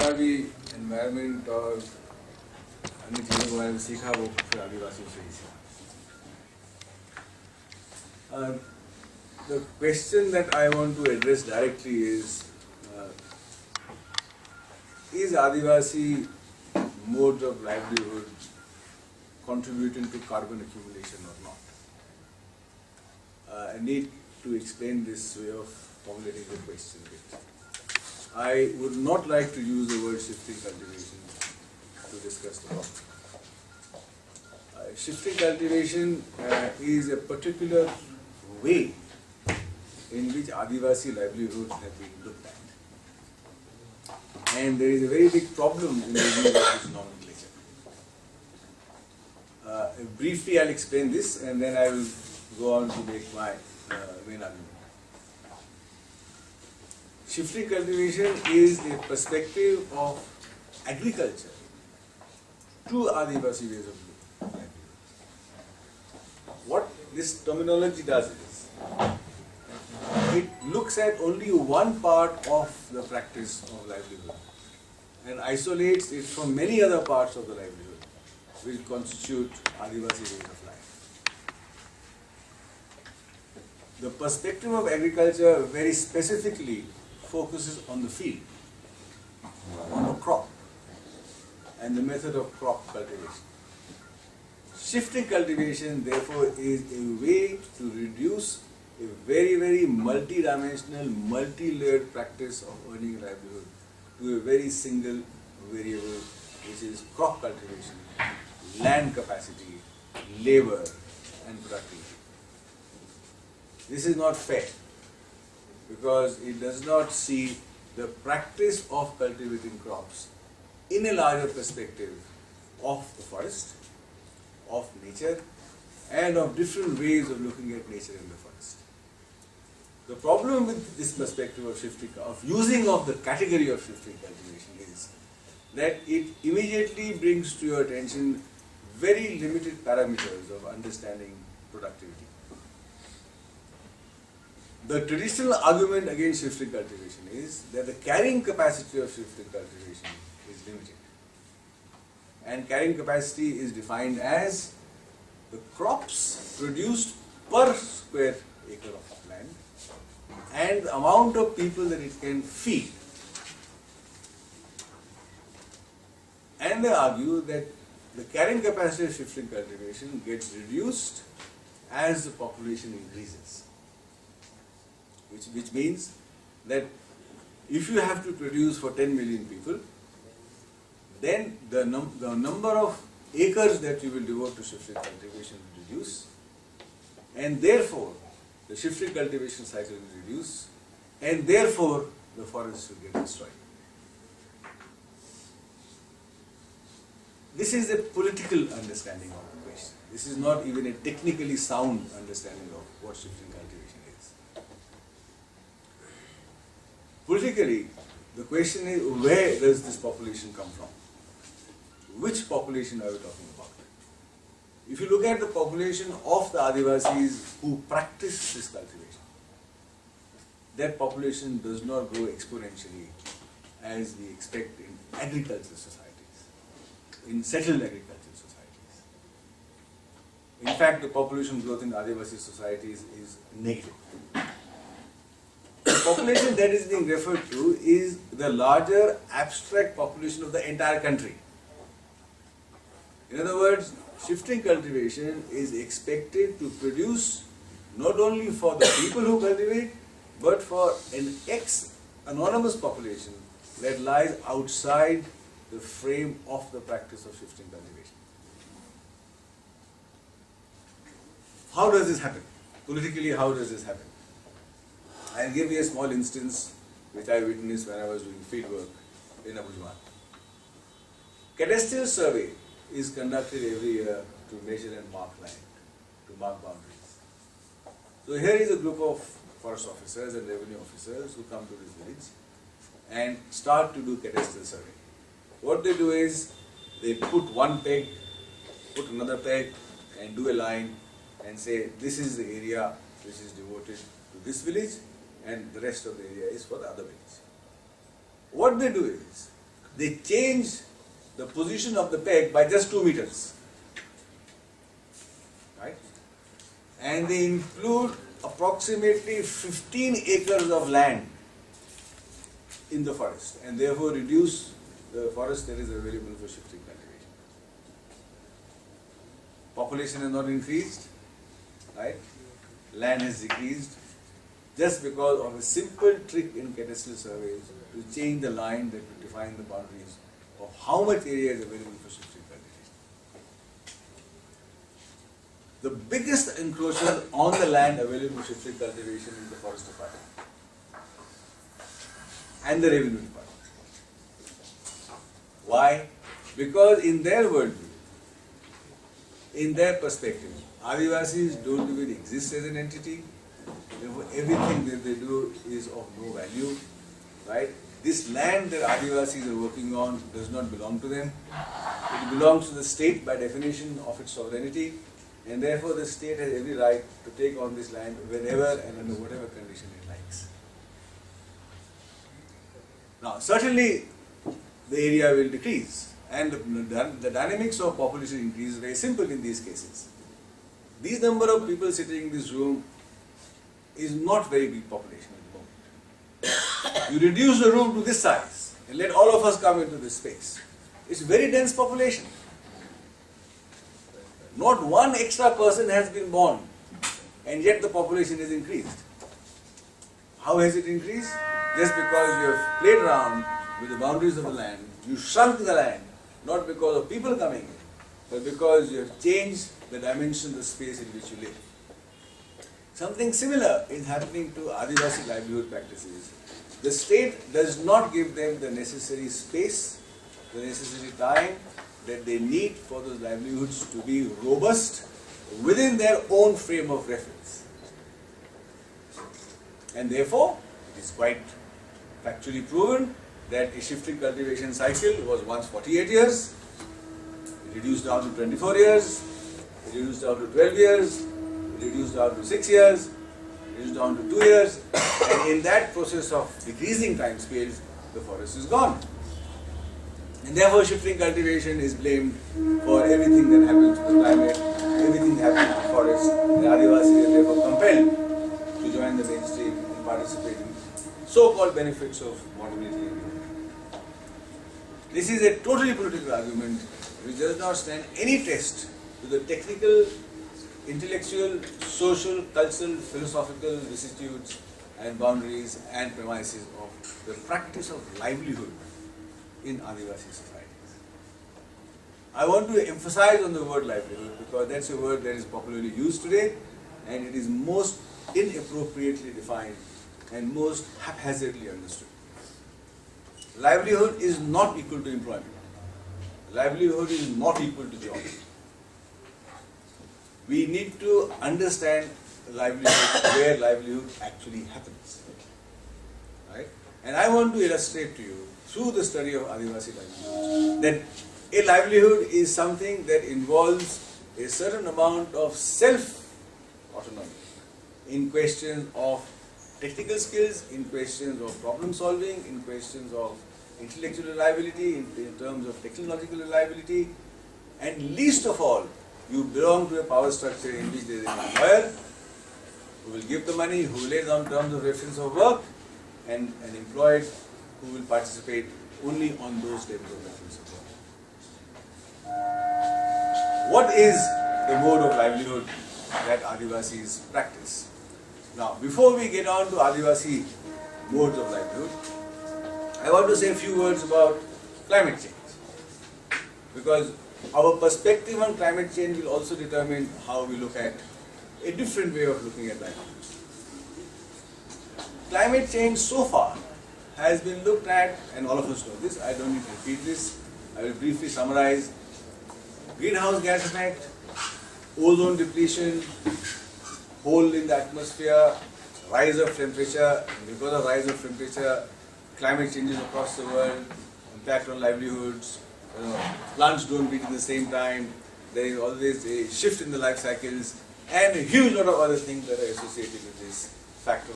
जितना भी एनवायरनमेंट और अन्य चीज़ों के बारे में सीखा वो फिर आदिवासियों से ही सीखा. The question that I want to address directly is Adivasi modes of livelihood contributing to carbon accumulation or not? I need to explain this way of formulating the question a bit. I would not like to use the word shifting cultivation to discuss the problem. Shifting cultivation is a particular way in which Adivasi livelihoods have been looked at. And there is a very big problem in the use of this nomenclature. Briefly, I'll explain this and then I will go on to make my main argument. Shifting cultivation is a perspective of agriculture to Adivasi ways of living. What this terminology does is, it looks at only one part of the practice of livelihood and isolates it from many other parts of the livelihood which constitute Adivasi ways of life. The perspective of agriculture very specifically focuses on the field, on the crop, and the method of crop cultivation. Shifting cultivation, therefore, is a way to reduce a very, very multi-dimensional, multi-layered practice of earning a livelihood to a very single variable, which is crop cultivation, land capacity, labor, and productivity. This is not fair because it does not see the practice of cultivating crops in a larger perspective of the forest, of nature, and of different ways of looking at nature in the forest. The problem with this perspective of shifting, of using of the category of shifting cultivation is that it immediately brings to your attention very limited parameters of understanding productivity. The traditional argument against shifting cultivation is that the carrying capacity of shifting cultivation is limited. And carrying capacity is defined as the crops produced per square acre of land and the amount of people that it can feed. And they argue that the carrying capacity of shifting cultivation gets reduced as the population increases. Which means that if you have to produce for 10 million people, then the number of acres that you will devote to shifting cultivation will reduce, and therefore the shifting cultivation cycle will reduce, and therefore the forests will get destroyed. This is a political understanding of the question. This is not even a technically sound understanding of what shifting cultivation is. Politically, the question is, where does this population come from? Which population are we talking about? If you look at the population of the Adivasis who practice this cultivation, that population does not grow exponentially as we expect in agricultural societies, in settled agricultural societies. In fact, the population growth in Adivasi societies is negative. The population that is being referred to is the larger abstract population of the entire country. In other words, shifting cultivation is expected to produce not only for the people who cultivate, but for an anonymous population that lies outside the frame of the practice of shifting cultivation. How does this happen? Politically, how does this happen? I'll give you a small instance which I witnessed when I was doing field work in Abuja. Cadastral survey is conducted every year to measure and mark land, to mark boundaries. So here is a group of forest officers and revenue officers who come to this village and start to do cadastral survey. What they do is, they put one peg, put another peg, and do a line and say, this is the area which is devoted to this village and the rest of the area is for the other village. What they do is, they change the position of the peg by just 2 meters. Right? And they include approximately 15 acres of land in the forest, and therefore reduce the forest that is available for shifting cultivation. Population has not increased, right? Land has decreased, just because of a simple trick in cadastral surveys to change the line that will define the boundaries of how much area is available for shifting cultivation. The biggest encroacher on the land available for shifting cultivation is the forest department and the revenue department. Why? Because in their worldview, in their perspective, Adivasis don't even exist as an entity. Therefore, everything that they do is of no value, right? This land that Adivasis are working on does not belong to them. It belongs to the state by definition of its sovereignty, and therefore the state has every right to take on this land whenever and under whatever condition it likes. Now, certainly the area will decrease, and the dynamics of population increase is very simple in these cases. This number of people sitting in this room is not very big population at the moment. You reduce the room to this size and let all of us come into this space. It's a very dense population. Not one extra person has been born, and yet the population has increased. How has it increased? Just because you have played around with the boundaries of the land, you shrunk the land, not because of people coming in, but because you have changed the dimension of the space in which you live. Something similar is happening to Adivasi livelihood practices. The state does not give them the necessary space, the necessary time that they need for those livelihoods to be robust within their own frame of reference. And therefore, it is quite factually proven that a shifting cultivation cycle was once 48 years, it reduced down to 24 years, it reduced down to 12 years, it reduced down to 6 years, it reduced down to 2 years, and in that process of decreasing time scales, the forest is gone. And therefore shifting cultivation is blamed for everything that happens to the climate, everything happening to the forest, and Adivasis are therefore compelled to join the mainstream and participate in so-called benefits of modernity. This is a totally political argument which does not stand any test to the technical, intellectual, social, cultural, philosophical vicissitudes and boundaries and premises of the practice of livelihood in Adivasi societies. I want to emphasize on the word livelihood because that's a word that is popularly used today, and it is most inappropriately defined and most haphazardly understood. Livelihood is not equal to employment. Livelihood is not equal to job. We need to understand livelihood, where livelihood actually happens. Right? And I want to illustrate to you, through the study of Adivasi livelihoods, that a livelihood is something that involves a certain amount of self-autonomy in questions of technical skills, in questions of problem solving, in questions of intellectual reliability, in terms of technological reliability, and least of all, you belong to a power structure in which there is an employer who will give the money, who will lay down terms of reference of work, and an employed who will participate only on those terms of reference of work. What is the mode of livelihood that Adivasis practice? Now, before we get on to Adivasi modes of livelihood, I want to say a few words about climate change, because our perspective on climate change will also determine how we look at a different way of looking at livelihood. Climate change so far has been looked at, and all of us know this, I don't need to repeat this, I will briefly summarize: greenhouse gas effect, ozone depletion, hole in the atmosphere, rise of temperature, because of rise of temperature, climate changes across the world, impact on livelihoods, plants don't breed at the same time, there is always a shift in the life cycles, and a huge lot of other things that are associated with this factor.